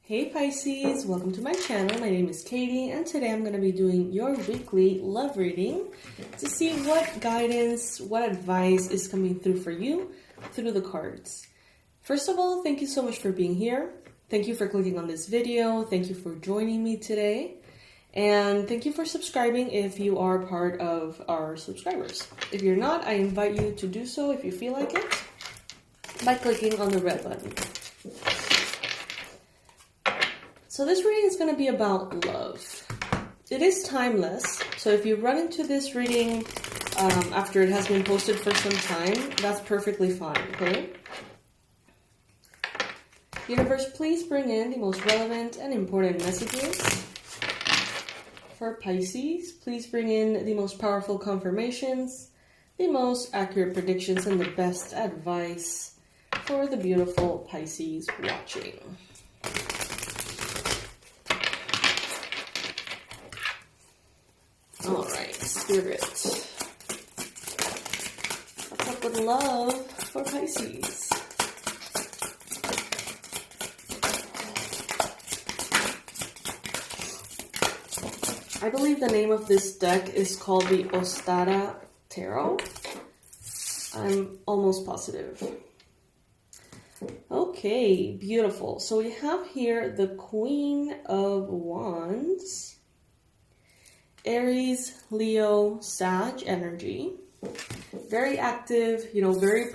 Hey Pisces, welcome to my channel. My name is Katie and today I'm going to be doing your weekly love reading to see what guidance, what advice is coming through for you through the cards. First of all, thank you so much for being here. Thank you for clicking on this video. Thank you for joining me today. And thank you for subscribing if you are part of our subscribers. If you're not, I invite you to do so if you feel like it by clicking on the red button. So this reading is going to be about love. It is timeless, so if you run into this reading after it has been posted for some time, that's perfectly fine, okay? Universe, please bring in the most relevant and important messages. For Pisces, please bring in the most powerful confirmations, the most accurate predictions, and the best advice for the beautiful Pisces watching. Alright, Spirit. What's up with love for Pisces? I believe the name of this deck is called the Ostara Tarot. I'm almost positive. Okay, beautiful. So we have here the Queen of Wands. Aries, Leo, Sag energy. Very active, very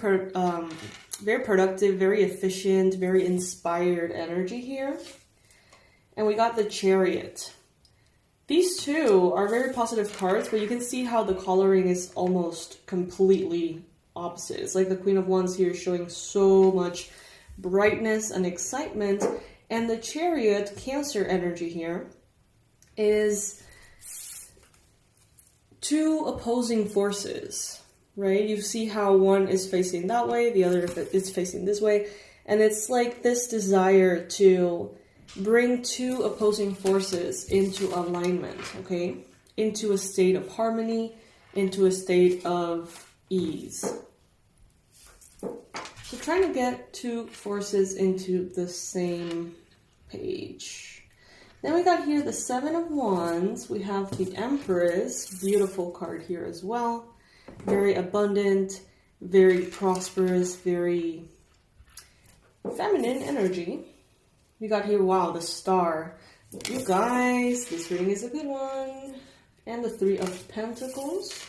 productive, very efficient, very inspired energy here. And we got the Chariot. These two are very positive cards, but you can see how the coloring is almost completely opposite. It's like the Queen of Wands here is showing so much brightness and excitement. And the Chariot, Cancer energy here, is two opposing forces, right? You see how one is facing that way, the other is facing this way, and it's like this desire to bring two opposing forces into alignment, okay? Into a state of harmony, into a state of ease. So trying to get two forces into the same page. Then we got here the Seven of Wands. We have the Empress, beautiful card here as well. Very abundant, very prosperous, very feminine energy. We got here, wow, the Star. You guys, this reading is a good one. And the Three of Pentacles.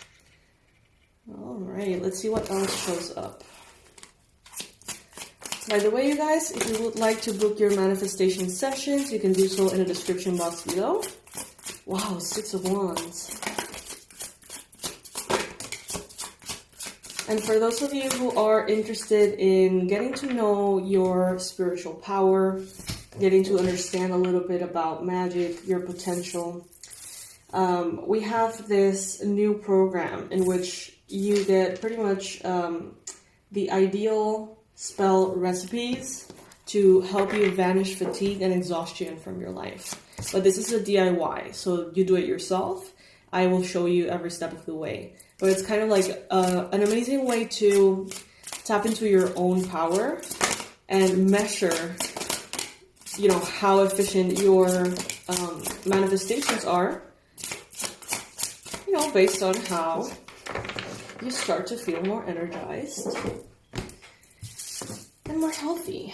All right, let's see what else shows up. By the way, you guys, if you would like to book your manifestation sessions, you can do so in the description box below. Wow, Six of Wands. And for those of you who are interested in getting to know your spiritual power, getting to understand a little bit about magic, your potential, we have this new program in which you get pretty much the ideal spell recipes to help you vanish fatigue and exhaustion from your life. But this is a DIY, so you do it yourself. I will show you every step of the way. But it's kind of like an amazing way to tap into your own power and measure, how efficient your manifestations are, based on how you start to feel more energized and more healthy.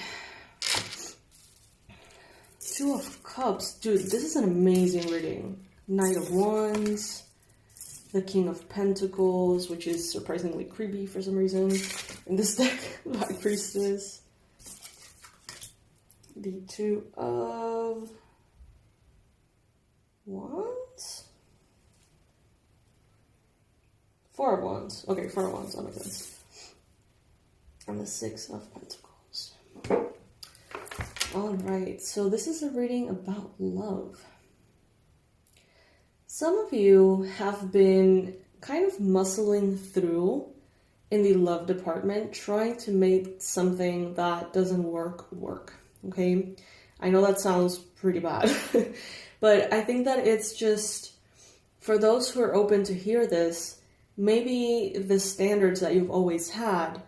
Two of Cups. Dude, this is an amazing reading. Knight of Wands. The King of Pentacles, which is surprisingly creepy for some reason in this deck. High Priestess. The Two of Wands? Four of Wands. Okay, Four of Wands. That makes sense. And the Six of Pentacles. All right, so this is a reading about love. Some of you have been kind of muscling through in the love department, trying to make something that doesn't work, okay? I know that sounds pretty bad, but I think that it's just, for those who are open to hear this, maybe the standards that you've always had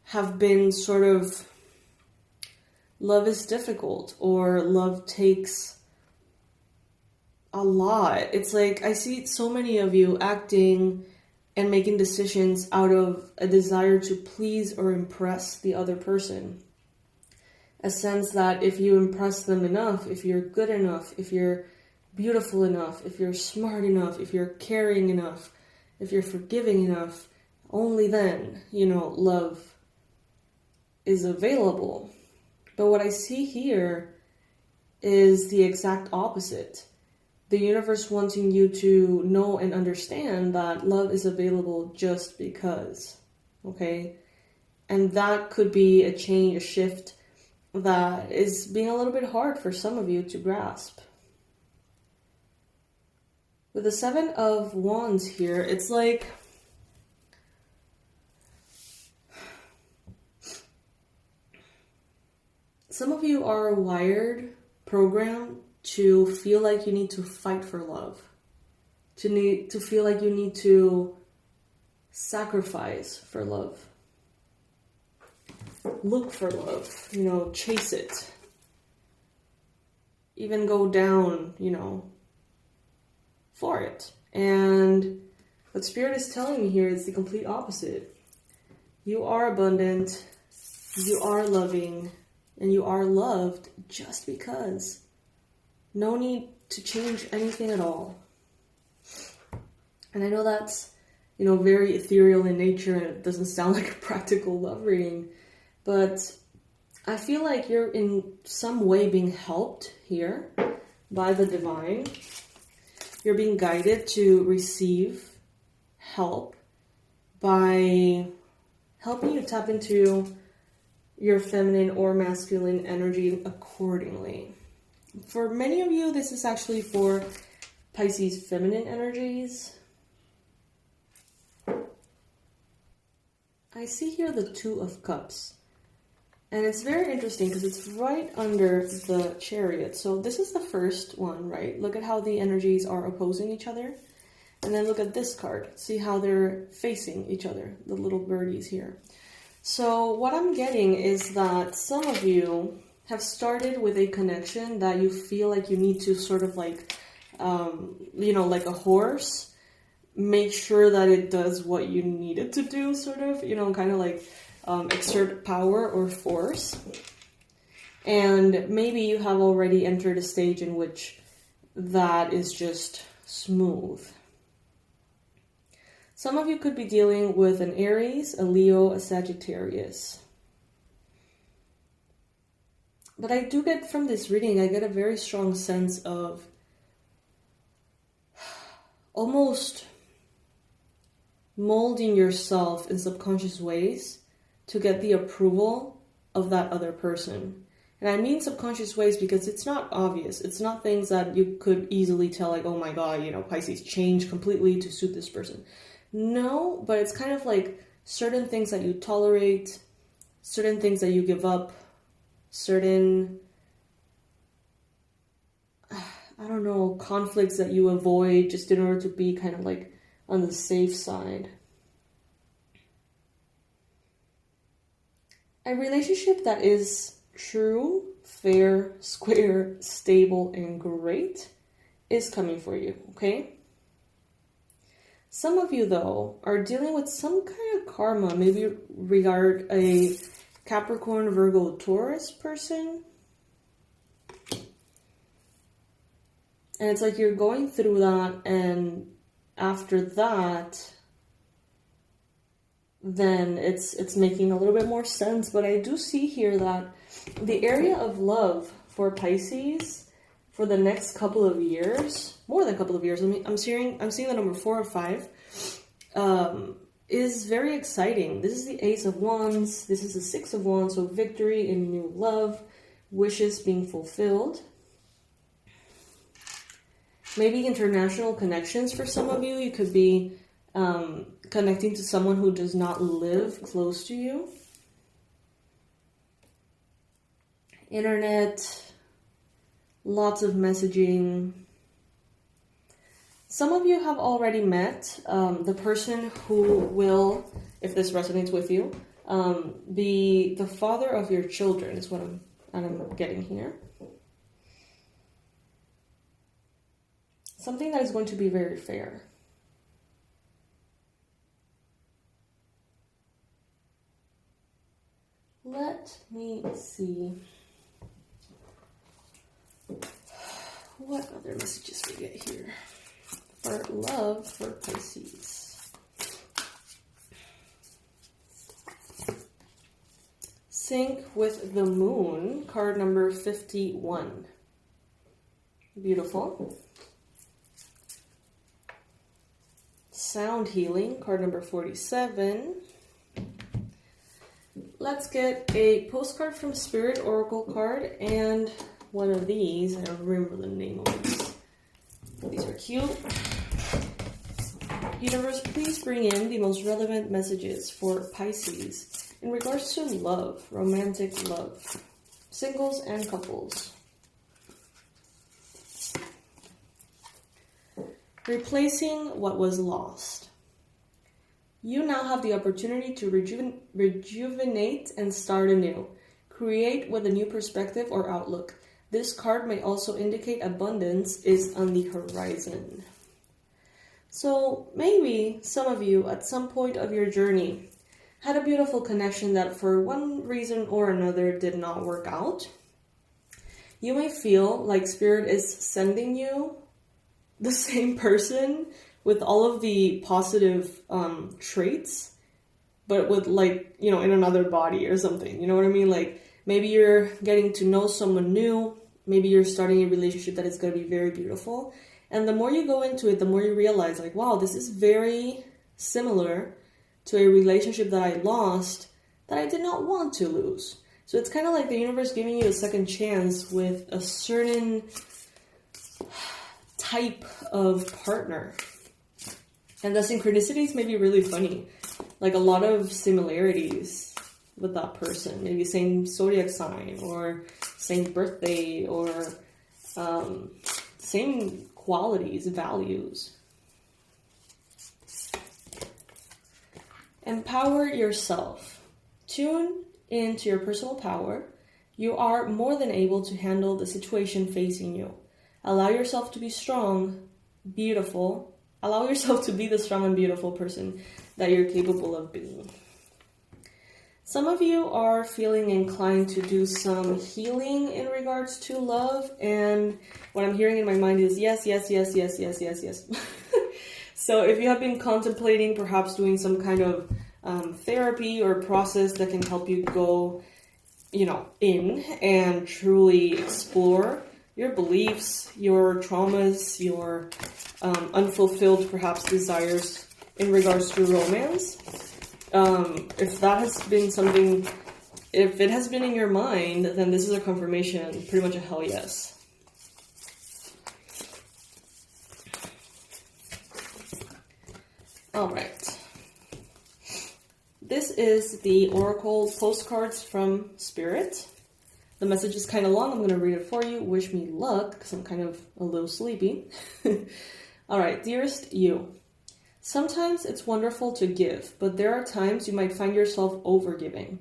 have been sort of love is difficult, or love takes a lot. It's like I see so many of you acting and making decisions out of a desire to please or impress the other person. A sense that if you impress them enough, if you're good enough, if you're beautiful enough, if you're smart enough, if you're caring enough, if you're forgiving enough, only then, love is available. But what I see here is the exact opposite. The universe wanting you to know and understand that love is available just because, okay? And that could be a change, a shift that is being a little bit hard for some of you to grasp. With the Seven of Wands here, it's like some of you are wired, programmed to feel like you need to fight for love, to feel like you need to sacrifice for love, look for love, chase it, even go down, for it. And what Spirit is telling me here is the complete opposite. You are abundant, you are loving, and you are loved just because. No need to change anything at all. And I know that's, very ethereal in nature and it doesn't sound like a practical love reading, but I feel like you're in some way being helped here by the divine. You're being guided to receive help by helping you tap into your feminine or masculine energy accordingly. For many of you, this is actually for Pisces feminine energies. I see here the Two of Cups. And it's very interesting because it's right under the Chariot. So this is the first one, right? Look at how the energies are opposing each other. And then look at this card. See how they're facing each other, the little birdies here. So what I'm getting is that some of you have started with a connection that you feel like you need to sort of like, like a horse, make sure that it does what you need it to do, sort of, kind of like exert power or force. And maybe you have already entered a stage in which that is just smooth. Some of you could be dealing with an Aries, a Leo, a Sagittarius. But I do get from this reading, I get a very strong sense of almost molding yourself in subconscious ways to get the approval of that other person. And I mean subconscious ways because it's not obvious. It's not things that you could easily tell, like, oh my God, Pisces changed completely to suit this person. No, but it's kind of like certain things that you tolerate, certain things that you give up, certain, conflicts that you avoid just in order to be kind of like on the safe side. A relationship that is true, fair, square, stable, and great is coming for you, okay? Some of you, though, are dealing with some kind of karma, maybe regard a Capricorn, Virgo, Taurus person. And it's like you're going through that, and after that, then it's making a little bit more sense. But I do see here that the area of love for Pisces for the next couple of years, more than a couple of years, I'm seeing the number 4 or 5, is very exciting. This is the Ace of Wands. This is the 6 of Wands. So victory in new love, wishes being fulfilled. Maybe international connections for some of you. You could be connecting to someone who does not live close to you. Internet, lots of messaging. Some of you have already met the person who will, if this resonates with you, be the father of your children is what I'm getting here. Something that is going to be very fair. Let me see. What other messages we get here? For love for Pisces. Sync with the moon, card number 51. Beautiful. Sound healing, card number 47. Let's get a postcard from Spirit Oracle card and one of these. I don't remember the name of these. These are cute. Universe, please bring in the most relevant messages for Pisces in regards to love, romantic love, singles and couples. Replacing what was lost. You now have the opportunity to rejuvenate and start anew. Create with a new perspective or outlook. This card may also indicate abundance is on the horizon. So maybe some of you at some point of your journey had a beautiful connection that for one reason or another did not work out. You may feel like Spirit is sending you the same person with all of the positive traits, but with like, you know, in another body or something. You know what I mean? Like maybe you're getting to know someone new. Maybe you're starting a relationship that is going to be very beautiful. And the more you go into it, the more you realize like, wow, this is very similar to a relationship that I lost that I did not want to lose. So it's kind of like the universe giving you a second chance with a certain type of partner. And the synchronicities may be really funny. Like a lot of similarities with that person. Maybe same zodiac sign or same birthday or same qualities, values. Empower yourself. Tune into your personal power. You are more than able to handle the situation facing you. Allow yourself to be strong, beautiful. Allow yourself to be the strong and beautiful person that you're capable of being. Some of you are feeling inclined to do some healing in regards to love, and what I'm hearing in my mind is yes, yes, yes, yes, yes, yes, yes. So if you have been contemplating perhaps doing some kind of therapy or process that can help you go, you know, in and truly explore your beliefs, your traumas, your unfulfilled perhaps desires in regards to romance. If that has been something, if it has been in your mind, then this is a confirmation, pretty much a hell yes. All right. This is the Oracle postcards from Spirit. The message is kind of long. I'm going to read it for you. Wish me luck, because I'm kind of a little sleepy. All right, dearest you. Sometimes it's wonderful to give, but there are times you might find yourself overgiving.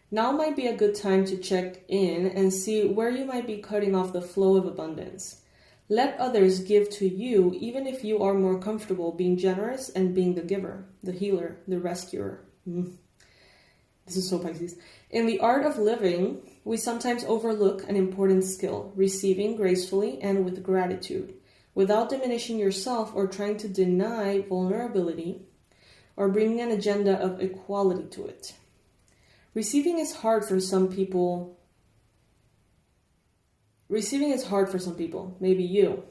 Now might be a good time to check in and see where you might be cutting off the flow of abundance. Let others give to you, even if you are more comfortable being generous and being the giver, the healer, the rescuer. This is so Pisces. In the art of living, we sometimes overlook an important skill, receiving gracefully and with gratitude, without diminishing yourself or trying to deny vulnerability or bringing an agenda of equality to it. Receiving is hard for some people. Maybe you.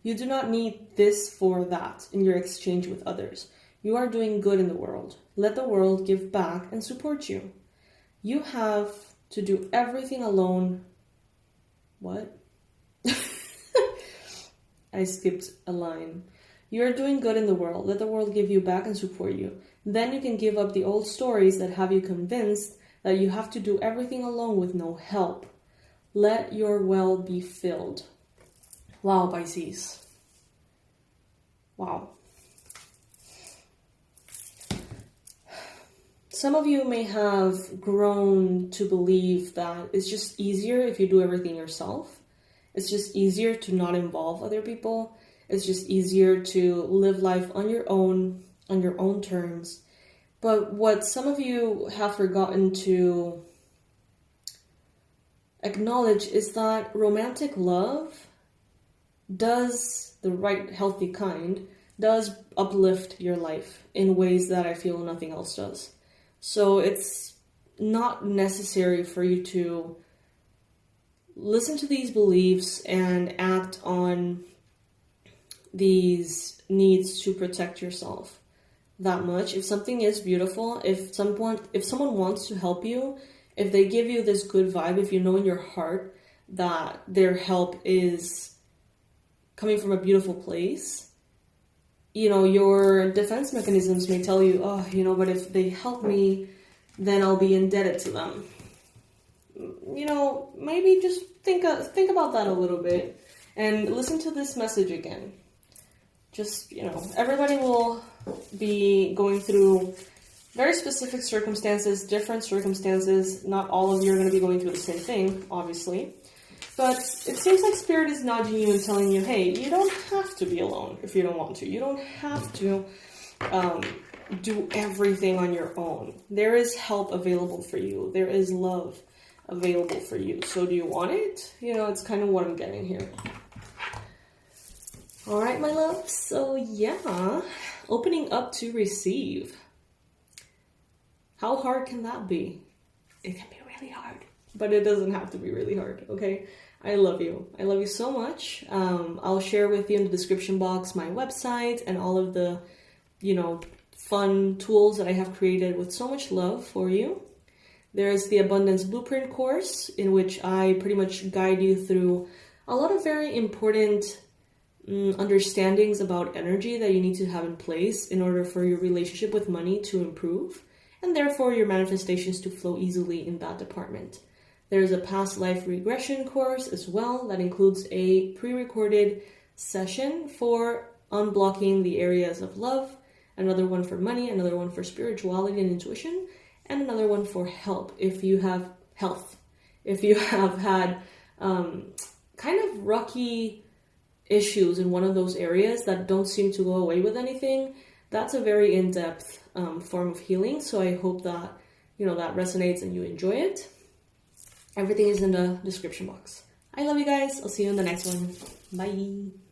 You do not need this for that in your exchange with others. You are doing good in the world. Let the world give back and support you. You have to do everything alone. What? I skipped a line. You are doing good in the world. Let the world give you back and support you. Then you can give up the old stories that have you convinced that you have to do everything alone with no help. Let your well be filled. Wow, Pisces. Wow. some of you may have grown to believe that it's just easier if you do everything yourself. It's just easier to not involve other people. It's just easier to live life on your own terms. But what some of you have forgotten to acknowledge is that romantic love does, the right healthy kind, does uplift your life in ways that I feel nothing else does. So it's not necessary for you to listen to these beliefs and act on these needs to protect yourself that much. If something is beautiful, if someone wants to help you, if they give you this good vibe, if you know in your heart that their help is coming from a beautiful place, you know, your defense mechanisms may tell you, oh, you know, but if they help me, then I'll be indebted to them. You know, maybe just think about that a little bit and listen to this message again. Just, you know, everybody will be going through very specific circumstances, different circumstances. Not all of you are going to be going through the same thing, obviously. But it seems like Spirit is nudging you and telling you, hey, you don't have to be alone if you don't want to. You don't have to do everything on your own. There is help available for you. There is love available for you. So do you want it? You know, it's kind of what I'm getting here. All right, my love. So yeah, opening up to receive. How hard can that be? It can be really hard, but it doesn't have to be really hard, okay? I love you. I love you so much. I'll share with you in the description box my website and all of the, you know, fun tools that I have created with so much love for you. There's the Abundance Blueprint course, in which I pretty much guide you through a lot of very important understandings about energy that you need to have in place in order for your relationship with money to improve, and therefore your manifestations to flow easily in that department. There's a past life regression course as well that includes a pre-recorded session for unblocking the areas of love, another one for money, another one for spirituality and intuition, and another one for help if you have health. If you have had kind of rocky issues in one of those areas that don't seem to go away with anything, that's a very in-depth form of healing. So I hope that, you know, that resonates and you enjoy it. Everything is in the description box. I love you guys. I'll see you in the next one. Bye.